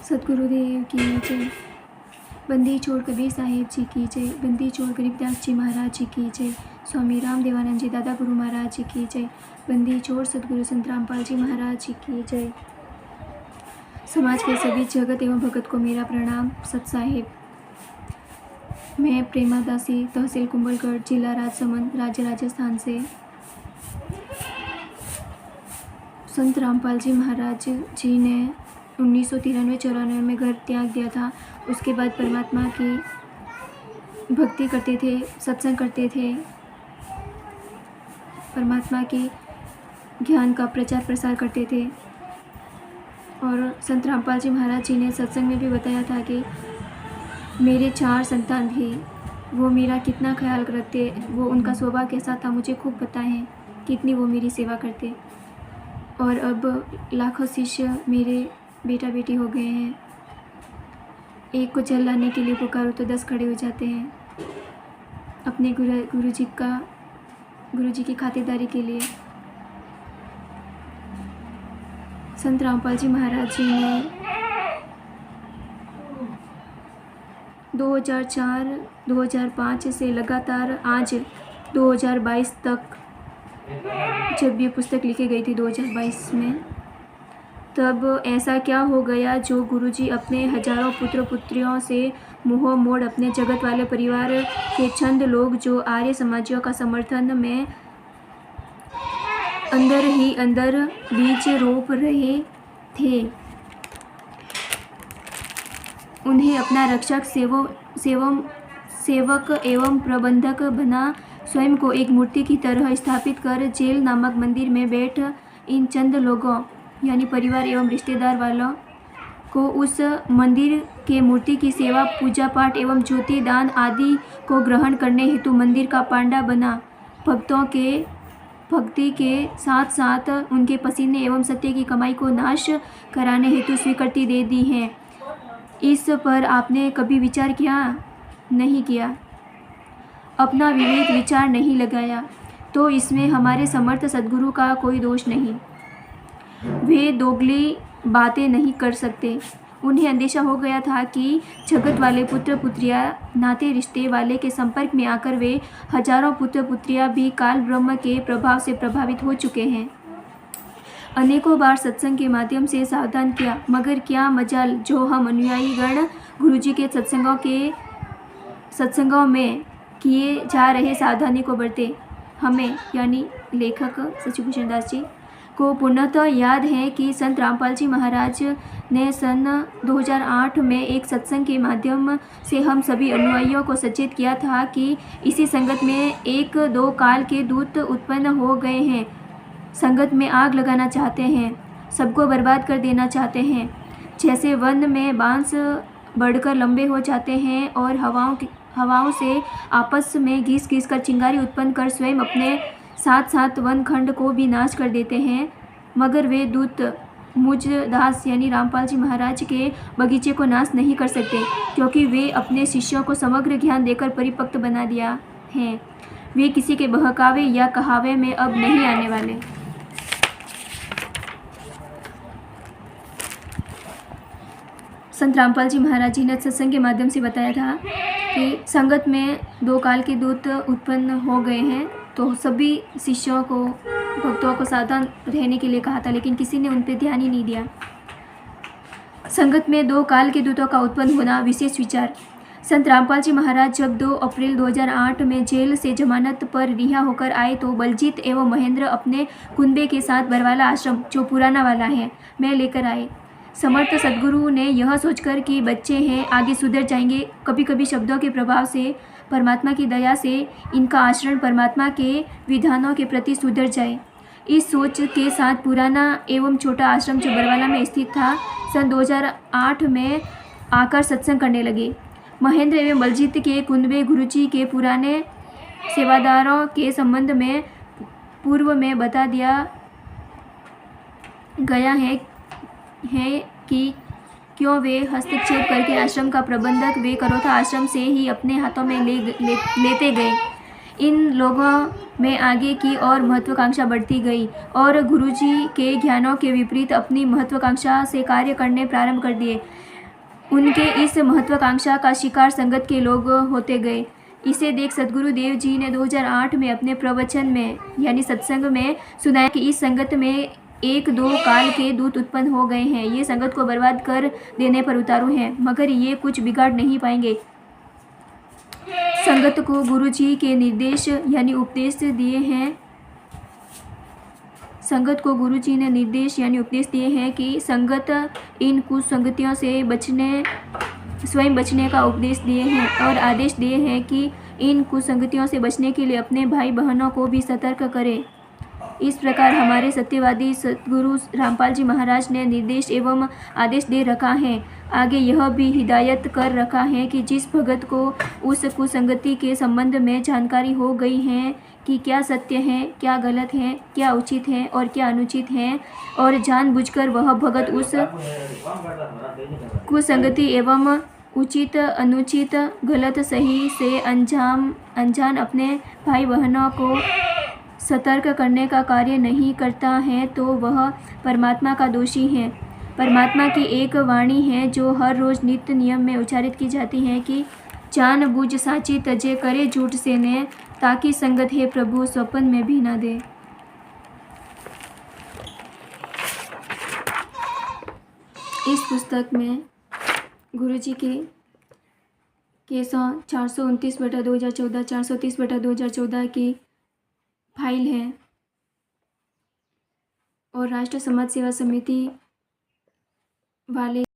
सतगुरुदेव की जय। बंदी छोड़ कबीर साहिब जी की जय। बंदी छोड़ गरीबदास जी महाराज जी की जय। स्वामी राम देवानंद जी दादा गुरु महाराज जी की जय। बंदी छोड़ सतगुरु संत रामपाल जी महाराज जी की जय। समाज के सभी जगत एवं भगत को मेरा प्रणाम। सत साहिब। मैं प्रेमा दासी, तहसील कुंभलगढ़, जिला राजसमंद, राज्य राजस्थान से संत रामपाल जी महाराज जी ने 1993-94 में घर त्याग दिया था। उसके बाद परमात्मा की भक्ति करते थे, सत्संग करते थे, परमात्मा के ज्ञान का प्रचार प्रसार करते थे। और संत रामपाल जी महाराज जी ने सत्संग में भी बताया था कि मेरे 4 संतान थे, वो मेरा कितना ख्याल रखते, वो उनका स्वभाव कैसा था मुझे खूब पता है, कितनी वो मेरी सेवा करते। और अब लाखों शिष्य मेरे बेटा बेटी हो गए हैं। एक को जल लाने के लिए पुकारो तो 10 खड़े हो जाते हैं अपने गुरु जी की खातिरदारी के लिए। संत रामपाल जी महाराज जी ने 2004-2005 से लगातार आज 2022 तक, जब ये पुस्तक लिखी गई थी 2022 में, तब ऐसा क्या हो गया जो गुरुजी अपने हजारों पुत्र पुत्रियों से मोह मोड़ अपने जगत वाले परिवार के चंद लोग जो आर्य समाजियों का समर्थन में अंदर ही अंदर बीज रोप रहे थे, उन्हें अपना रक्षक सेवक एवं प्रबंधक बना स्वयं को एक मूर्ति की तरह स्थापित कर जेल नामक मंदिर में बैठ इन चंद लोगों यानी परिवार एवं रिश्तेदार वालों को उस मंदिर के मूर्ति की सेवा, पूजा पाठ एवं ज्योति दान आदि को ग्रहण करने हेतु मंदिर का पांडा बना भक्तों के भक्ति के साथ साथ उनके पसीने एवं सत्य की कमाई को नाश कराने हेतु स्वीकृति दे दी है। इस पर आपने कभी विचार किया? नहीं किया, अपना विवेक विचार नहीं लगाया, तो इसमें हमारे समर्थ सद्गुरु का कोई दोष नहीं। वे दोगली बातें नहीं कर सकते। उन्हें अंदेशा हो गया था कि जगत वाले पुत्र पुत्रियां नाते रिश्ते वाले के संपर्क में आकर वे हजारों पुत्र पुत्रियां भी काल ब्रह्म के प्रभाव से प्रभावित हो चुके हैं। अनेकों बार सत्संग के माध्यम से सावधान किया, मगर क्या मजाल जो हम अनुयायी गण गुरुजी के सत्संगों में किए जा रहे सावधानी को बरते। हमें यानी लेखक सचिभूषण दास जी को पूर्णतः याद है कि संत रामपाल जी महाराज ने सन 2008 में एक सत्संग के माध्यम से हम सभी अनुयायियों को सचेत किया था कि इसी संगत में 1-2 काल के दूत उत्पन्न हो गए हैं। संगत में आग लगाना चाहते हैं, सबको बर्बाद कर देना चाहते हैं। जैसे वन में बांस बढ़कर लंबे हो जाते हैं और हवाओं से आपस में घिस कर चिंगारी उत्पन्न कर स्वयं अपने साथ साथ वन खंड को भी नाश कर देते हैं, मगर वे दूत मुझ दास यानी रामपाल जी महाराज के बगीचे को नाश नहीं कर सकते, क्योंकि वे अपने शिष्यों को समग्र ज्ञान देकर परिपक्व बना दिया है। वे किसी के बहकावे या कहावे में अब नहीं आने वाले। संत रामपाल जी महाराज जी ने सत्संग के माध्यम से बताया था कि संगत में 2 काल के दूत उत्पन्न हो गए हैं, तो सभी शिष्यों को भक्तों को सावधान रहने के लिए कहा था, लेकिन किसी ने उन पर ध्यान ही नहीं दिया। संगत में 2 काल के दूतों का उत्पन्न होना विशेष विचार। संत रामपाल जी महाराज जब 2 अप्रैल 2008 में जेल से जमानत पर रिहा होकर आए तो बलजीत एवं महेंद्र अपने कुनबे के साथ बरवाला आश्रम, जो पुराना वाला है, में लेकर आए। समर्थ सद्गुरु ने यह सोचकर कि बच्चे हैं, आगे सुधर जाएंगे, कभी कभी शब्दों के प्रभाव से, परमात्मा की दया से इनका आचरण परमात्मा के विधानों के प्रति सुधर जाए, इस सोच के साथ पुराना एवं छोटा आश्रम जो बरवाला में स्थित था, सन 2008 में आकर सत्संग करने लगे। महेंद्र एवं बलजीत के कुनबे गुरुजी के पुराने सेवादारों के संबंध में पूर्व में बता दिया गया है कि क्यों वे हस्तक्षेप करके आश्रम का प्रबंधक वे करोथा आश्रम से ही अपने हाथों में लेते गए। इन लोगों में आगे की और महत्वाकांक्षा बढ़ती गई और गुरुजी के ज्ञानों के विपरीत अपनी महत्वाकांक्षा से कार्य करने प्रारंभ कर दिए। उनके इस महत्वाकांक्षा का शिकार संगत के लोग होते गए। इसे देख सद्गुरु देव जी ने 2008 में अपने प्रवचन में यानी सत्संग में सुनाया कि इस संगत में एक दो काल के दूत उत्पन्न हो गए हैं। ये संगत को बर्बाद कर देने पर उतारू हैं, मगर ये कुछ बिगाड़ नहीं पाएंगे। संगत को गुरु जी के निर्देश यानी उपदेश दिए हैं। संगत को गुरु जी ने निर्देश यानी उपदेश दिए हैं कि संगत इन कुसंगतियों से स्वयं बचने का उपदेश दिए हैं और आदेश दिए हैं कि इन कुसंगतियों से बचने के लिए अपने भाई बहनों को भी सतर्क करें। इस प्रकार हमारे सत्यवादी सद्गुरु रामपाल जी महाराज ने निर्देश एवं आदेश दे रखा है। आगे यह भी हिदायत कर रखा है कि जिस भगत को उस कुसंगति के संबंध में जानकारी हो गई है कि क्या सत्य है, क्या गलत है, क्या उचित है और क्या अनुचित है, और जानबूझकर वह भगत उस कुसंगति एवं उचित अनुचित गलत सही से अनजान अपने भाई बहनों को सतर्क करने का कार्य नहीं करता है तो वह परमात्मा का दोषी है। परमात्मा की एक वाणी है जो हर रोज नित्य नियम में उच्चारित की जाती है कि जानबूझ साची तजे करे झूठ से ने, ताकि संगत है प्रभु स्वप्न में भी न दे। इस पुस्तक में गुरु जी के 429/2014, 430/2014 की फाइल है और राष्ट्र समाज सेवा समिति वाले